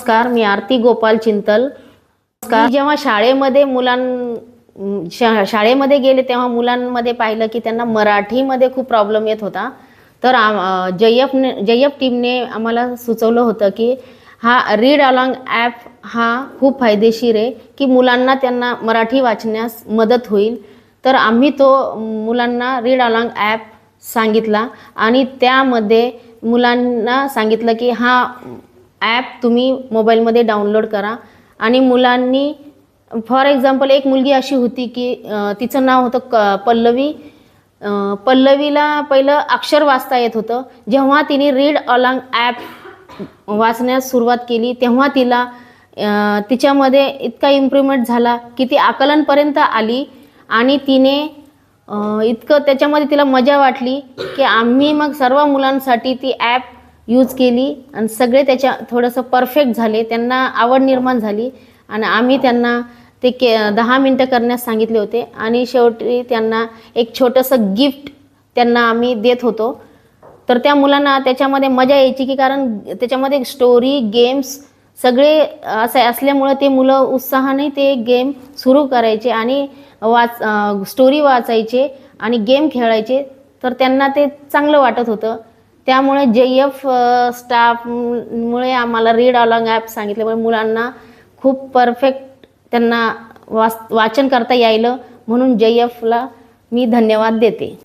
नमस्कार, मी आरती गोपाल चिंतल। मी जेव्हा शाळेमध्ये गेले तेव्हा मुलांमध्ये पाहिलं की त्यांना मराठीमध्ये खूप प्रॉब्लेम येत होता। तर जय्यप टीमने आम्हाला सुचवलं होतं की हा रीड अलॉंग ॲप हा खूप फायदेशीर आहे की मुलांना त्यांना मराठी वाचण्यास मदत होईल। तर आम्ही तो मुलांना रीड अलॉंग ॲप सांगितला आणि त्यामध्ये मुलांना सांगितलं की हा ॲप तुम्ही मोबाईलमध्ये डाउनलोड करा। आणि मुलांनी फॉर एक्झाम्पल एक मुलगी अशी होती की तिचं नाव होतं पल्लवी। पल्लवीला पहिलं अक्षर वाचता येत होतं। जेव्हा तिने रीड अलॉंग ॲप वाचण्यास सुरुवात केली तेव्हा तिला तिच्यामध्ये इतका इम्प्रूव्हमेंट झाला की ती आकलनपर्यंत आली आणि तिने इतकं त्याच्यामध्ये तिला मजा वाटली की आम्ही मग सर्व मुलांसाठी ती ॲप यूज केली आणि सगळे त्याच्या थोडंसं परफेक्ट झाले, त्यांना आवड निर्माण झाली आणि आम्ही त्यांना ते 10 मिनिटं करण्यास सांगितले होते आणि शेवटी त्यांना एक छोटंसं गिफ्ट त्यांना आम्ही देत होतो। तर त्या मुलांना त्याच्यामध्ये मजा यायची की कारण त्याच्यामध्ये स्टोरी गेम्स सगळे असे असल्यामुळे ते मुलं उत्साहाने ते गेम सुरू करायचे आणि स्टोरी वाचायचे आणि गेम खेळायचे। तर त्यांना ते चांगलं वाटत होतं। त्यामुळे जय्यप स्टाफमुळे आम्हाला रीड अलॉंग ॲप सांगितल्यामुळे मुलांना खूप परफेक्ट त्यांना वाचन करता यायलं, म्हणून जय्यपला मी धन्यवाद देते।